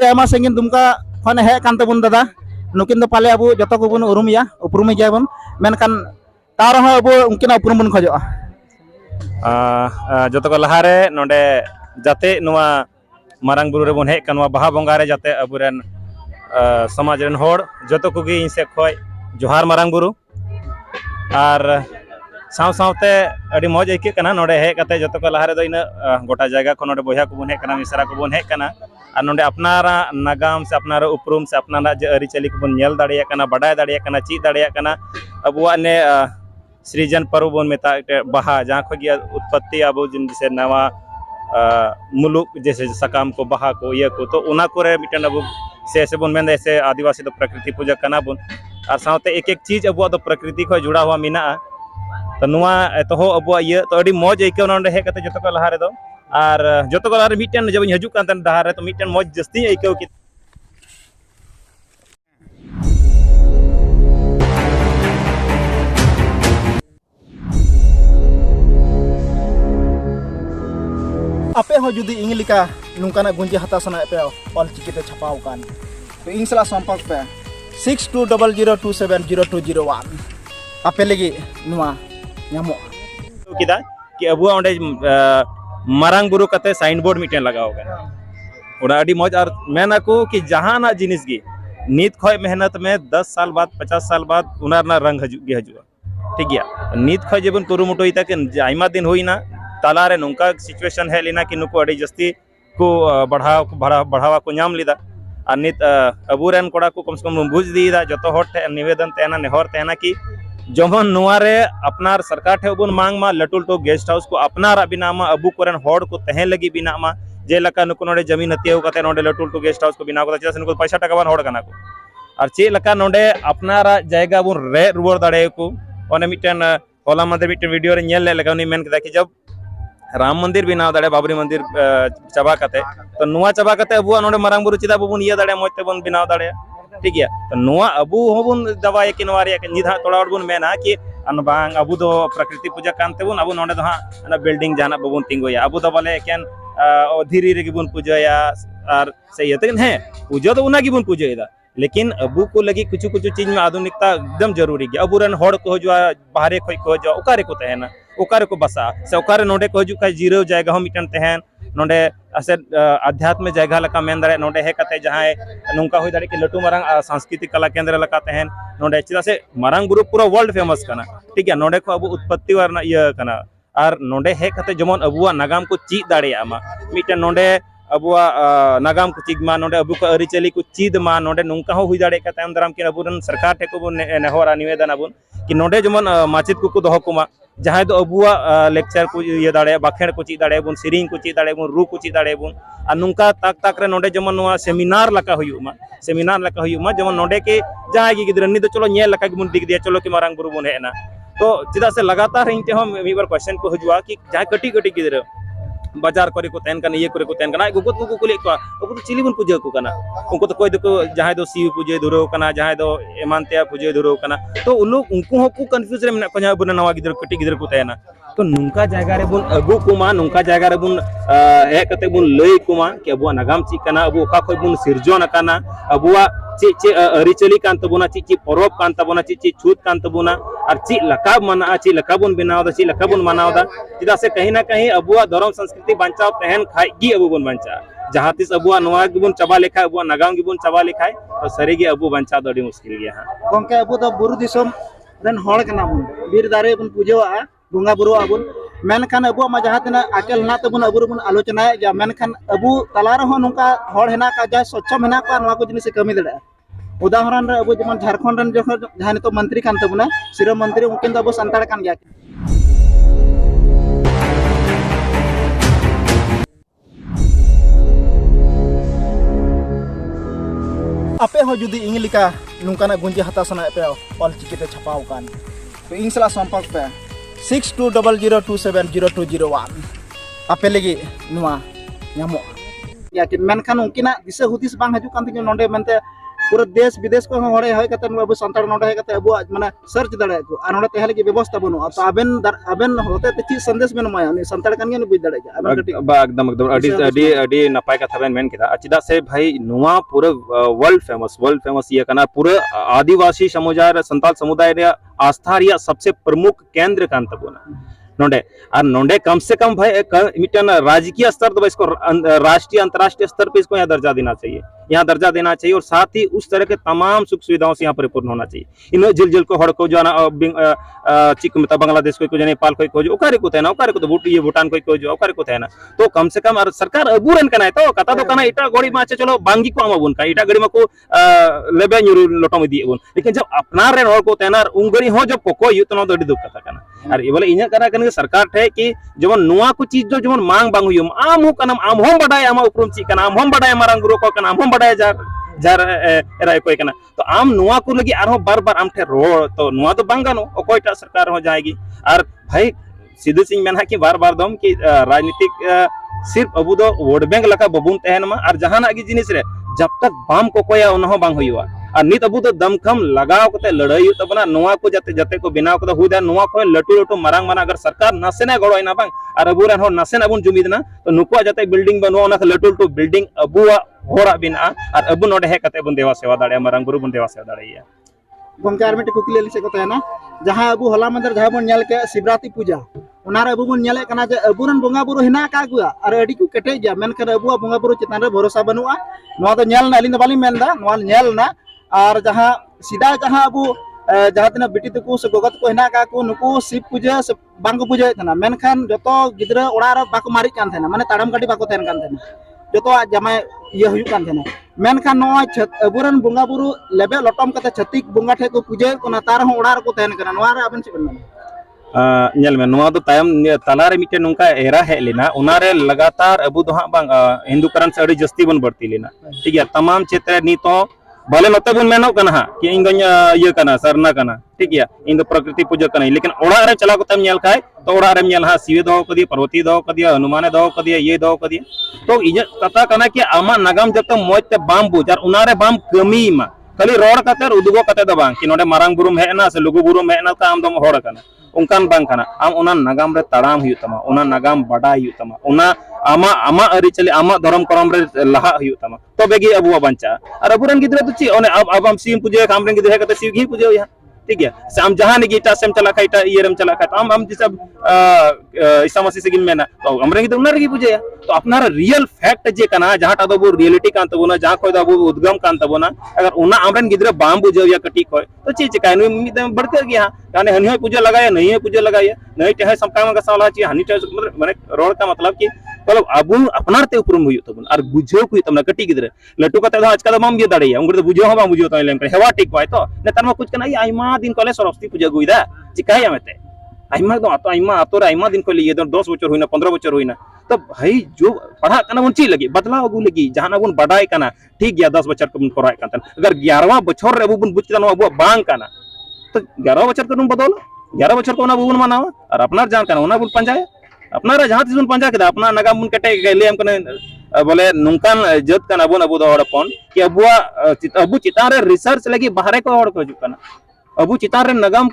आमा संगीन दुमका खन हे कान तबुन दादा नुकिन दो पाले अबु जतो को बुन उरुमिया उपरुमी जाबन मेनखान तार हो अबु उनकिन उपरुम बुन खजोआ जतो को लहारे नोडे जाते नुआ मारांग बुरु रे बोन हे कनवा बाहा बंगा रे जाते अबुरेन समाज रेन होड़ जतो को गी इनसे खोय जोहार मारांग बुरु और साव सावते अड़ी मौज आइके कना नोडे हे कते जतो को लहारे दो इन गोटा जगह को नोडे बोया को बोन हे कना मिसरा को बोन हे कना और नोडे अपनारा नागाम से अपनारा उपरुम से अपनारा अरी चली को बोन नेल दाड़िया कना बडाय दाड़िया कना ची दाड़िया कना अबुआ ने सृजन पर्व बोन मेता बाहा जहाँ खो गया उत्पत्ति अब जिन जैसे नवा मुलुक जैसे सकाम को बाहा को ये को तो उना को रे मिटन अब से बोन मेन ऐसे आदिवासी तो प्रकृति पूजा कना बोन और साथ एक एक चीज अब तो प्रकृति को जुड़ा हुआ मिना तो नुआ तो हो अब ये तो अड़ी मौज आइके नोंडे हे कते जतो को लहा रे दो और जतो को लहा रे मिटन जब हजू कान डहार रे तो मिटन मौज जस्ती आइके कि आपे हो जुदी इंग लिका नुकाना गुंजी हता सना पे ऑल चिकिते छपाव कान तो इंग सला संपर्क पे 6200270201 आपे लगी नुआ न्यामो किदा कि अबुआ ओंडे मारांग बुरु कते साइन बोर्ड मिटन लगाओ गया ओडा अडी मौज और मेना को कि जहाना जिनिस गी नीत खोय मेहनत में 10 साल बाद 50 साल बाद उनार ना रंग हजुआ ठीक गया नीत खोय जेबन कुरुमुटो इता के आइमा दिन होइना तालारे नौका सिचुएशन है लेना कि नुको अड़ी जस्ती को बढ़ावा को नाम लीदा और नित अबुरेन कोड़ा को कम से कम बुझ दीदा जतो हर ठे निवेदन तेना नेहर तेना कि जमन नुआरे अपनार सरकार ठे बुन मांग मा लटुल तो गेस्ट हाउस को अपनार बिनामा अबु कोरेन होड़ को तहे लगी बिनामा जेलका नुको नोडे जमीन हतियो कते नोडे लटुल तो गेस्ट हाउस को बिना को चेस नुको पैसा टका बान होड़ कना को और चे लका नोडे अपनारा जायगा बुन रे रुवर दाड़े को ओने मिटन होला मदे मिटन वीडियो रे नेल ले लगा उनी मेन कदा कि जब राम मंदिर बनाव दाड़े बाबरी मंदिर चाबा कते तो नुआ चाबा कते अबुआ नोडे मारांग बुरु चिदा बबुन ये दाड़े मोते बन बनाव दाड़े ठीक है तो नुआ अबु होबुन दवाए कि नवारे के निधा तोड़ा बन मेना कि अन बांग अबु दो प्रकृति पूजा कानते बुन अबु नोडे दो हा बिल्डिंग जाना बबुन तिंगोया अबु दो बोले केन धीरी रे बुन पूजाया और सही है है पूजा तो उना की बुन पूजायदा लेकिन अबु को लगी कुछ कुछ चीज में आधुनिकता एकदम जरूरी है अबुरन होड़ को हजुआ बाहरे खोय को हजुआ ओकारे को तहना ओकारे को बसा से ओकारे नोडे को हजु का जीरो जायगा हम मिटन तहन नोडे असे आध्यात्म जायगा लका मेन दाड़े नोडे हे कते जहां नुका होय दाड़े कि लटू मारांग सांस्कृतिक कला केंद्र लका तहन नोडे चिदा से मारांग बुरु पूरा वर्ल्ड फेमस कना ठीक है नोडे को अबु उत्पत्ति वारना ये कना और नोडे हे कते जमन अबुआ नागाम को ची दाड़िया मा मिटन नोडे अबुआ नागाम को चिगमा नोडे अबु का अरिचली को चीद मा नोडे नुका हो हुई दाड़े का तायम दराम कि अबुरन सरकार ठे को नेहरा निवेदन अबुन कि नोडे जमन माचित को दोहो कुमा जहां दो अबुआ लेक्चर को ये दाड़े बाखेड़ को ची दाड़े बुन सिरिंग को ची दाड़े बुन रू को ची दाड़े बुन और नुका ताक ताक रे नोडे जमन नुआ सेमिनार लका हुयुमा जमन नोडे के जहां की गिदर नि तो चलो नेल लका बुन दिग दिया चलो कि मारांग बुरु बुन हेना तो चिदा से लगातार हिंते हम मी बार क्वेश्चन को हजुआ कि जहां कटी कटी गिदर बाजार करे को तहन कना ये करे को तहन कना गुगत को कुली को उनको तो चिली बुन पूजा को कना उनको तो कोई दो जहां दो शिव पूजा धुरो कना जहां दो एमानते पूजा धुरो कना तो उनको को कंफ्यूज रे मेना को जहां बुन नवा गिदर कटी गिदर को तहना तो नुका जायगा रे बुन अगु कुमा नुका जायगा रे बुन हे कते बुन लई कुमा कि अबुआ नागाम ची कना अबु ओका खोय बुन सिरजोन कना अबुआ ची ची अरिचली कान तबुना ची ची परब कान तबुना ची ची छूत कान तबुना और ची लकाब मना ची लकाबुन बनावदा ची लकाबुन मनावदा चिदा से कहीं ना कहीं अबुआ धर्म संस्कृति बचाव तहन खाई गी अबु बुन बंचा जहां तिस अबुआ नवा गिबुन चबा लेखा अबुआ नागाम गिबुन चबा लेखाय तो सरीगे अबु बंचा दो मुश्किल गया हां गोंके अबु तो बुरु दिसम रन होड़ कना बुन बीर दारे बुन पूजावा बुंगा बुरु आबुन मेनखान अबु मा जहां तना आकेल ना तबुन अबु बुन आलोचना या मेनखान अबु तलार हो नुका होड़ हेना का जा सक्षम हेना का नवा को जिनिस कमी दड़ा उदाहरण रे अबु जमन झारखंड रन जखन जहां तो मंत्री कान तबुना सिरो मंत्री उनकिन तो अबु संताड़ कान गया आपे हो जुदी इंग लिका नुकाना गुंजी हता सना पे ऑल चिकिते छपाव कान तो इंग सला संपर्क पे 6200270201 आपे लगी नुआ न्यामो या कि मेनखान उनकिना दिसे हुदिस बांग हजू कान तिन नोंडे मेनते पूरा देश विदेश को हड़े हय कते अब संताड़ नोडे हय कते अब माने सर्च दाड़े को और नोडे तहे लगी व्यवस्था बनु तो आबेन होते ते ची संदेश बेन माया उनी संताड़ कान गे बुझ दाड़े जा आबेन कटी एकदम एकदम अडी नपाय कथा बेन मेन किदा चिदा से भाई नुआ पूरा वर्ल्ड फेमस ये कना पूरा आदिवासी समुदाय संताल समुदाय रे आस्था रिया सबसे प्रमुख केंद्र कान तबोना नोडे और नोडे कम से कम भाई मिटन राजकीय स्तर तो इसको राष्ट्रीय अंतर्राष्ट्रीय स्तर पे इसको यहाँ दर्जा देना चाहिए, यहाँ दर्जा देना चाहिए और साथ ही उस तरह के तमाम सुख सुविधाओं से यहाँ परिपूर्ण होना चाहिए। इन जिल जिल को हड़ को जो ना चिक मत बांग्लादेश को नेपाल को खोज ओकारे को तेना ओकारे को तो ये भूटान को खोज ओकारे को तेना तो कम से कम सरकार अबूरन कना तो कथा तो कना इटा गड़ी मा चलो बांगी को आमाबुन का इटा गड़ी मा को लेबे न्यूरु लोटम दिएबुन लेकिन जब अपनार रे हड़ को तेना उंगरी हो जब कोको युतना तो अडी दुख कथा कना और ये बोले इना करा कने सरकार ठे कि जेमन नुआ को चीज जो जेमन मांग बांग हुयम आम हो कनम आम हम बडाय आम उपरुम ची कना आम हम बडाय मारांग गुरु को कना आम हम बडाय जार एराय कोई कना तो आम नुआ को लगी आरो बार बार आम ठे रो तो नुआ तो बांग गानो ओकोयटा सरकार हो जाएगी और भाई सीधे सिंह मेना कि बार बार दम कि राजनीतिक सिर्फ अबू दो वोट बैंक लका बबुन तहन मा और जहाना की जिनिस रे जब तक बाम को कोया उनहो बांग हुआ और नित अबू तो दमखम लगाव कते लड़ाई तबना नुआ को जाते जाते को बिनाव को हुदा नुआ को लटू लटू मारांग माना अगर सरकार नसेना गड़ोयना बांग और अबू रन हो नसेना बुन जुमिदना तो नुकुआ जाते बिल्डिंग बनवा ओना लटू लटू बिल्डिंग अबुआ होरा बिना और अबू नोडे हे कते बुन देवा सेवा दाड़े मारांग गुरु बुन देवा सेवा दाड़े गमके आर मिटे कुकली लिसे को तहना जहां अबू हला मंदिर जहां बन नेल के शिवरात्रि पूजा उनारे अबू बन नेले कना जे अबूरन बोंगा बुरु हिना का गुआ और अडी को केटे जा मेन कर अबू बोंगा बुरु चितान रे भरोसा बनुआ नवा तो नेल ना अलिन दो बाली मेनदा नवा नेल ना और जहां सीधा जहां अबू जहां तना बिटी तको से गोगत को हिना का को नुको शिव पूजा से बांग पूजा तना मेनखान जतो गिदरा ओड़ा रे बाको मारी कान थेना माने ताड़म गाड़ी बाको तेन कान थेना जतो जमाय ये हुयु कान थेना मेनखान नवा अबूरन बोंगा बुरु लेबे लटम कते छतिक बोंगा ठे को पूजा कोना तार हो ओड़ा रे को तेन कना नवा रे आबन चिबन में नुआ तो तायम तलारे मिटे नुका एरा हे लेना उनारे लगातार अबू दो हाँ बांग हिंदू करन से अड़ी जस्ती बन बढ़ती लेना ठीक है तमाम क्षेत्र नीतो भले नते बन मेनो कना हा कि इन ये कना सरना कना ठीक है इन प्रकृति पूजा कना लेकिन ओड़ा रे चला को तम नेल खाय तो ओड़ा रे नेल हा शिव दो कदिया पार्वती दो कदिया हनुमान दो कदिया ये दो कदिया तो इज कथा कना कि आमा नगाम जब तक मोज ते बाम बुजार उनारे बाम कमी मा खाली रोड कते उदुगो कते दो बांग कि नोडे मारांग बुरुम हेना से लुगु बुरुम हेना का आम दम होड़ कना उनकान बांग खाना आम उना नगाम रे ताड़ाम हुयु तमा उना नगाम बाडाय हुयु तमा उना आमा आमा अरि चले आमा धर्म करम रे लहा हुयु तमा तो बेगी अबुआ बंचा और अबुरन गिदरा तो ची ओने अब हम सिम पूजे हमरन गिदरा कते शिव घी पूजे यहाँ ठीक है से हम जहां ने गीटा सेम चला खाइटा ये रम चला खाइटा हम जिस ईसा मसीह से गिन में ना तो हमरे गिदरा उना रे पूजे तो अपना रियल फैक्ट जे कना जहां टा दो रियलिटी कान तबोना जहां कोई दो उद्गम कान तबोना अगर उना हमरन गिदरा बाम बुझे या कटी कोय तो ची ची कानु मिदम बढ़कर गया यानी हनी पूजा लगाया नहीं है पूजा लगाया नहीं चाहे समका का साला ची हनी मतलब माने रोड का मतलब कि मतलब अबु अपनार ते उपरुम हुयु तबन और बुझो कुई तमना कटी गिदरा लटू कते आज कल माम ये दाड़िया उंगरे बुझो हम बुझो तो लेम हेवा ठीक पाए तो नेतार में कुछ कना आइमा दिन कोले सरस्वती पूजा गुइदा चिकाय हमते आइमा तो आइमा आतो आइमा दिन कोले ये 10 बछर होइना 15 बछर होइना तो भाई जो पढ़ा कना बन ची लगी बदलाव अगु लगी जहां बन बडाय कना ठीक गया 10 बछर को कराय कान अगर 11वां बछर रे अबु बन बुझता न अबु बांग कना तो 11 बछर को बदल 11 बछर को ना बुन मनावा और अपना जान कना उना बुन पंजाय अपना जहां तिस बुन पंजा के अपना नगाम बुन कटे गेले हम कने बोले नुकान जत कना बुन अबु दो हड़पन कि अबु चितान रे रिसर्च लगी बाहरे को हड़ को हिजु कना अबु चितान रे नगाम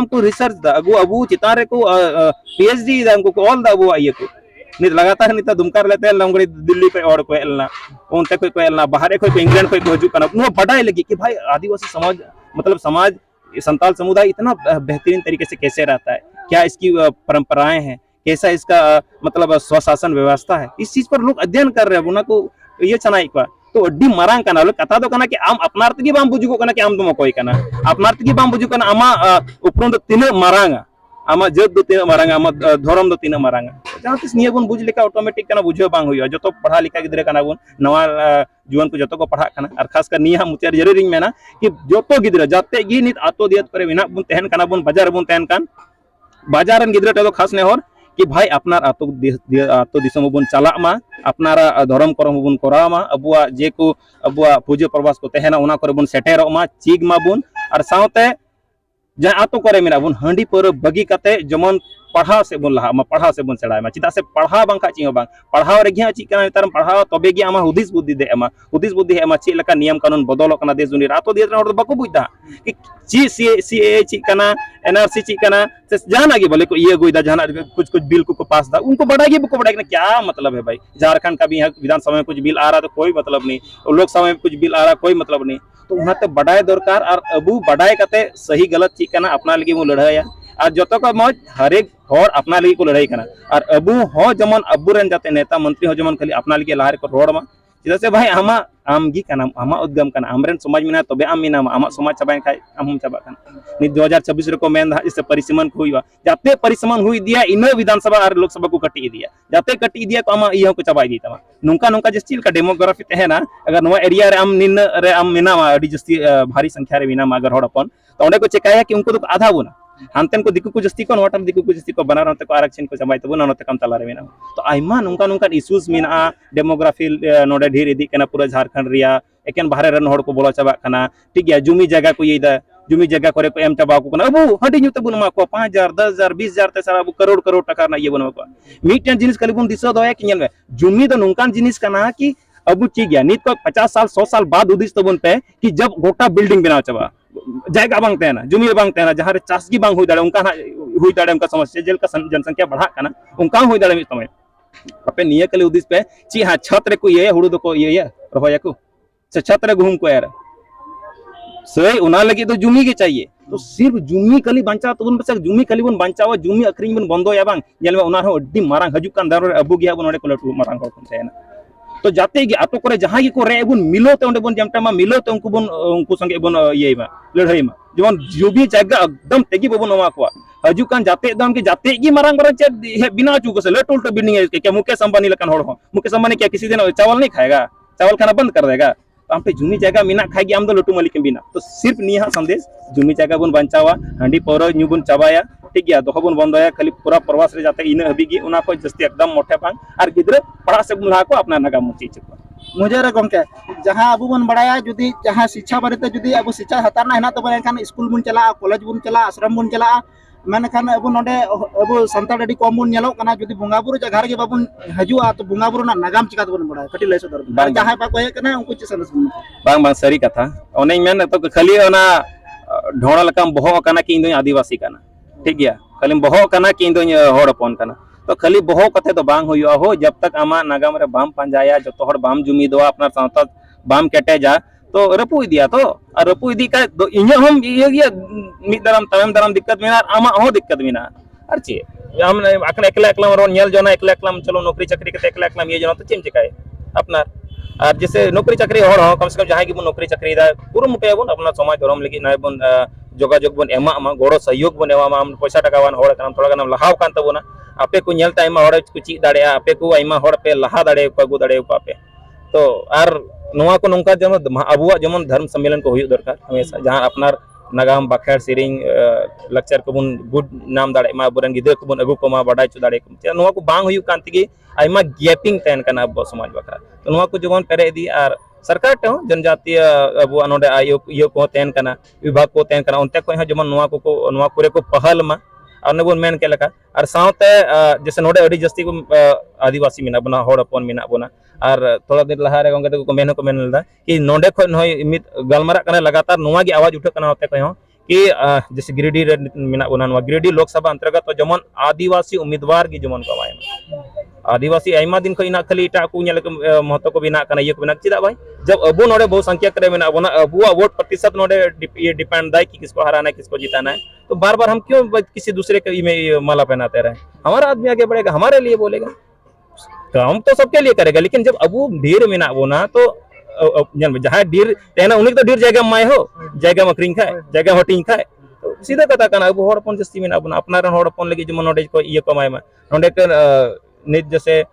को रिसर्च दा अबु चितान रे को पीएचडी दा को ऑल दा अबु ये को नित लगातार नित दुमकार लेते लंगड़ी दिल्ली पे और को एलना उनते को एलना बाहरे को इंग्लैंड को हिजु कना नो बडाय लगी कि भाई आदिवासी समाज मतलब समाज संताल समुदाय इतना बेहतरीन तरीके से कैसे रहता है क्या इसकी परंपराएं हैं कैसा इसका मतलब स्वशासन व्यवस्था है इस चीज पर लोग अध्ययन कर रहे हैं उना को ये चनाई का तो अड्डी मारांग कना लोग कथा दो कना कि आम अपनार तगी बाम बुझुको कना कि आम तुम कोई कना अपनार तगी बाम बुझु कना आमा उपरों तो तीन मारांगा आमा जद दो तीन मारांगा आमा धर्म दो तीन मारांगा जहां तिस निया बुन बुझ लेका ऑटोमेटिक कना बुझो बांग हुई जो तो पढ़ा लिखा गिदरे कना बुन नवा जुवन को जतो को पढ़ा कना और खास कर निया मुतियार जरूरी में ना कि जो तो गिदरे जाते गी नित आतो दियत पर विना बुन तहन कना बुन बाजार बुन तहन कान बाजारन गिदरे तो खास ने और कि भाई अपनार आतो दिसम बुन चला मा अपनारा धर्म करम बुन करा मा अबुआ जे को अबुआ पूजा प्रवास को तहना उना करे बुन सेटेरो मा चीग मा बुन और साउते जहां आतो करे मेरा बुन हंडी पर बगी कते जमन पढ़ाव से बन लहा पढ़ाव से बन सेड़ा चिदा से पढ़ाव बांखा ची बांग पढ़ाव रे ची kana नेतार पढ़ाव तबे गे आमा हुदिस बुद्धि दे एमा हुदिस बुद्धि एमा ची लका नियम कानून बदल kana देश दुनिया आतो देश हर बाको बुझदा कि ची सीए ची kana एनआरसी ची kana से जाना गे बोले को ये गोइदा जाना कुछ बिल को पास दा उनको बढ़ाइए बुको बढ़ाइए क्या मतलब है भाई। झारखंड का भी यहाँ विधानसभा में कुछ बिल आ रहा तो कोई मतलब नहीं, लोकसभा में कुछ बिल आ रहा कोई मतलब नहीं। तो उन्हाते बढ़ाए दरकार और अबू बढ़ाए कते सही गलत ची kana अपना लगी वो लड़ाया और जो का मौज हर एक हर अपना लगी को लड़ाई करना और अबू हो जमन अबू रन जाते नेता मंत्री हो जमन खाली अपना लगी लहार को रोड मा चिदा से भाई आमा आमगी काना आमा उद्गम काना आमरेन समाज में तबे आम मीना आमा समाज चाबाय खाय आम चाबा काना नि 2026 रे को मेन इसे परिसीमन को हुआ जाते परिसीमन हुई दिया इन विधानसभा और लोकसभा को कटी दिया जाते कटी दिया को आमा इहो को चाबाय दी तमा नुका नुका जस्ती का डेमोग्राफी तहेना अगर नवा एरिया रे आम निन रे आम मीना अडी जस्ती भारी संख्या रे मीना अगर हड़ अपन तो ओंडे को चेकाया कि उनको तो आधा बोना हानतेन को दिकु को जस्ती को नोटम दिकु को जस्ती को बना रहते को आरक्षण को चाबाय तबो नोते कम तला रे मीना तो आइमा नुका नुका इश्यूज मीना डेमोग्राफी नोडे ढेर इदी कना पूरा झारखंड रिया एकेन बाहरे रन हड़ को बोलो चाबा कना ठीक गया जुमी जगह को येदा जुमी जगह करे को एम चाबा को कना अबू हडी न्यू तबुन मा को 5000 10000 20000 ते सारा करोड़ करोड़ टका ना ये बनवा को मीटन जिनिस खाली बुन दिसो दोया कि नेल जुमी तो नुकान जिनिस कना कि अबू ठीक गया नित को 50 साल 100 साल बाद उदिस तबुन पे कि जब गोटा बिल्डिंग बनाव चाबा जायगा बांग तेना जुमी बांग तेना जहां रे चासगी बांग हुई दाड़े उनका हुई दाड़े उनका समस्या जेल का जनसंख्या बढ़ा कना उनका हुई दाड़े मित समय अपे निये कले उदिस पे ची हां छत रे को ये हुड़ू दो को ये रहोया को से छत रे घूम को यार सही उना लगी तो जुमी के चाहिए तो सिर्फ जुमी कली बंचा तो बस जुमी कली बन बंचावा जुमी अखरिंग बन बंदो या बांग जेल में उना हो अड्डी मारांग हजू कान दारो अबू गया बन ओडे को लटू मारांग हो कोन तो जाते गे आतो करे जहां को रे बन मिलो ते ओंडे बन जमटा मा मिलो ते उनको संगे बन ये मा लड़ाई मा जेमन जुबी जगह एकदम तेगी बबन नवा को हजू कान जाते एकदम के जाते गी मारांग बरन चे बिना चू को से लटोल तो बिल्डिंग है क्या मुकेश अंबानी लकन होड़ हो मुकेश अंबानी क्या किसी दिन चावल नहीं खाएगा चावल खाना बंद कर देगा तो हम पे जुमी जगह मीना खाएगी आम दो लटू मालिक बिना तो सिर्फ निहा संदेश जुमी जगह बन बंचावा हंडी पौर न्यू बन चाबाया ठीक गया दोह बन बंदया खाली पूरा प्रवास रे जाते इन हबीगी उना को जस्ती एकदम मोटे बांग और गिद्र पढ़ा से बुला को अपना नागा मुची चुका मुझे रे गमके जहां अबू बन बड़ाया जुदी जहां शिक्षा बारेते जुदी अबू शिक्षा हतारना हेना तो बन स्कूल बन चला कॉलेज बन चला आश्रम बन चला मेनखान अबू नोडे अबू संताल अडी कम बन नेलो कना जुदी बोंगाबुरु जगह रे बाबन हजुआ तो बोंगाबुरु ना नागाम चिका तो बन बड़ा कटी लय सदर जहां बा कोय कना उनको चिसन बांग बांग सरी कथा ओने मेन तो खाली ओना ढोणा लकम बहो कना कि इंदो आदिवासी कना ठीक गया खाली बहो कना कि इंदो होड़ अपन कना तो खाली बहो कथे तो बांग हुआ हो जब तक आमा नागाम रे बाम पंजाया जो हर बाम जुमी दो अपना सावता बाम केटेजा तो रपु दिया तो और रपु दी का इन्हें हम ये मिद दरम दिक्कत मेना आमा हो दिक्कत मेना और चे हम अकन एकला एकला रो नेल जोना एकला एकला चलो नौकरी चाकरी कते एकला एकला ये जोना तो चेम चिकाय अपना और जैसे नौकरी चाकरी होड़ हो कम से कम जहां की बन नौकरी चाकरी दा पूरा मुटे बन अपना समाज धर्म लगी नाय बन जोगाजोग बन एमा मा गोड़ो सहयोग बन एमा हम पैसा टका वन होड़ कन थोड़ा गन लहाव कान तबोना आपे को नेल टाइम होड़ को ची दाड़े आपे को आइमा होड़ पे लहा दाड़े को गु दाड़े को आपे तो आर नोवा को नोंका जमन अबुआ जमन धर्म सम्मेलन को हुई दरकार हमेशा जहां अपनार नागाम बाखेर सिरिंग लेक्चर को बन गुड नाम दाड़े मा बरन गिदर को बन अगु को मा बडाय च दाड़े को नोवा को बांग हुई कान तिगे आइमा गैपिंग तहन कना अब समाज बखरा तो नोवा को जमन पेरे दी आर सरकार टे जनजातीय अबुआ नोडे आयोग यो को तहन कना विभाग को तहन कना उनते को जमन नोवा को नोवा करे को पहल मा और ने बन मेन के लका और सावते जैसे नोडे अडी जस्ती को आदिवासी मिना बना होड़ अपन मिना बना और थोड़ा देर लहा रे गंगे को मेन लदा कि नोडे खो नय मित गलमरा कने लगातार नोवा की आवाज उठे कना होते को कि जैसे गिरिडीह रे मिना बना नोवा गिरिडीह लोकसभा अंतर्गत तो जमन आदिवासी उम्मीदवार की जमन को आय आदिवासी आइमा दिन को इना खाली इटा को नेल महत्व को बिना कना ये को बिना चिदा भाई जब अबू नोडे बहु संख्या करे मेना बना अबुआ वोट प्रतिशत नोडे ये डिपेंड दाई कि किसको हराना है किसको जिताना है तो बार बार हम क्यों किसी दूसरे के में माला पहनाते रहे हमारा आदमी आगे बढ़ेगा हमारे लिए बोलेगा काम तो सबके लिए करेगा लेकिन जब अबू ढेर में ना बोना तो जहां ढेर तेना उन्हीं तो ढेर जगह माय हो जगह मकरिंग खाए जगह हटिंग खाए तो सीधा कथा कना अबू होड़ अपन जस्ती में ना बना अपना होड़ अपन लगी जमन नोडे को ये कमाय में नोडे के नित जैसे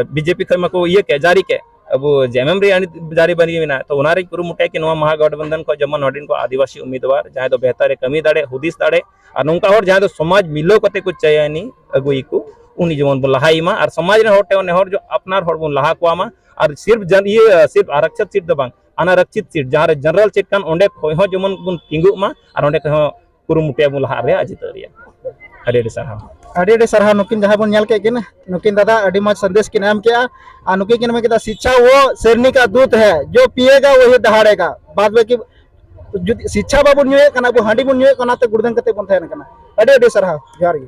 बीजेपी खमा को ये के जारी के अब जेएमएम रे जारी बनी में ना तो उनारे कुरु मुटे के नवा महागठबंधन को जमन नोडिन को आदिवासी उम्मीदवार जहां तो बेहतर कमी दाड़े हुदिस दाड़े और नौका होड़ जहां तो समाज मिलो कते कुछ चाहिए नहीं अगुई को उनी जमन लहाई मा और समाज रे होटे ने होड़ जो अपनार होड़ बन लहा को मा और सिर्फ जन ये सिर्फ आरक्षित सीट दबांग अनारक्षित सीट जहां रे जनरल सीट कान ओंडे खोय हो जमन बन तिंगु मा और ओंडे को कुरु मुटे बन लहा रे अजितरिया अड़ी सारा अड़ी सरहा नुकिन जहाँ बन के किन नुकिन दादा अड़ी मज संदेश किन एम किया और नुकिन किन में किया शिक्षा वो शेरनी का दूत है, जो पिएगा वही दहाड़ेगा। बाद में कि शिक्षा बाबू नुए कना बो हांडी बन नुए कना ते गुड़दन कते बन थायन कना। अड़ी सरहा जोहार गे।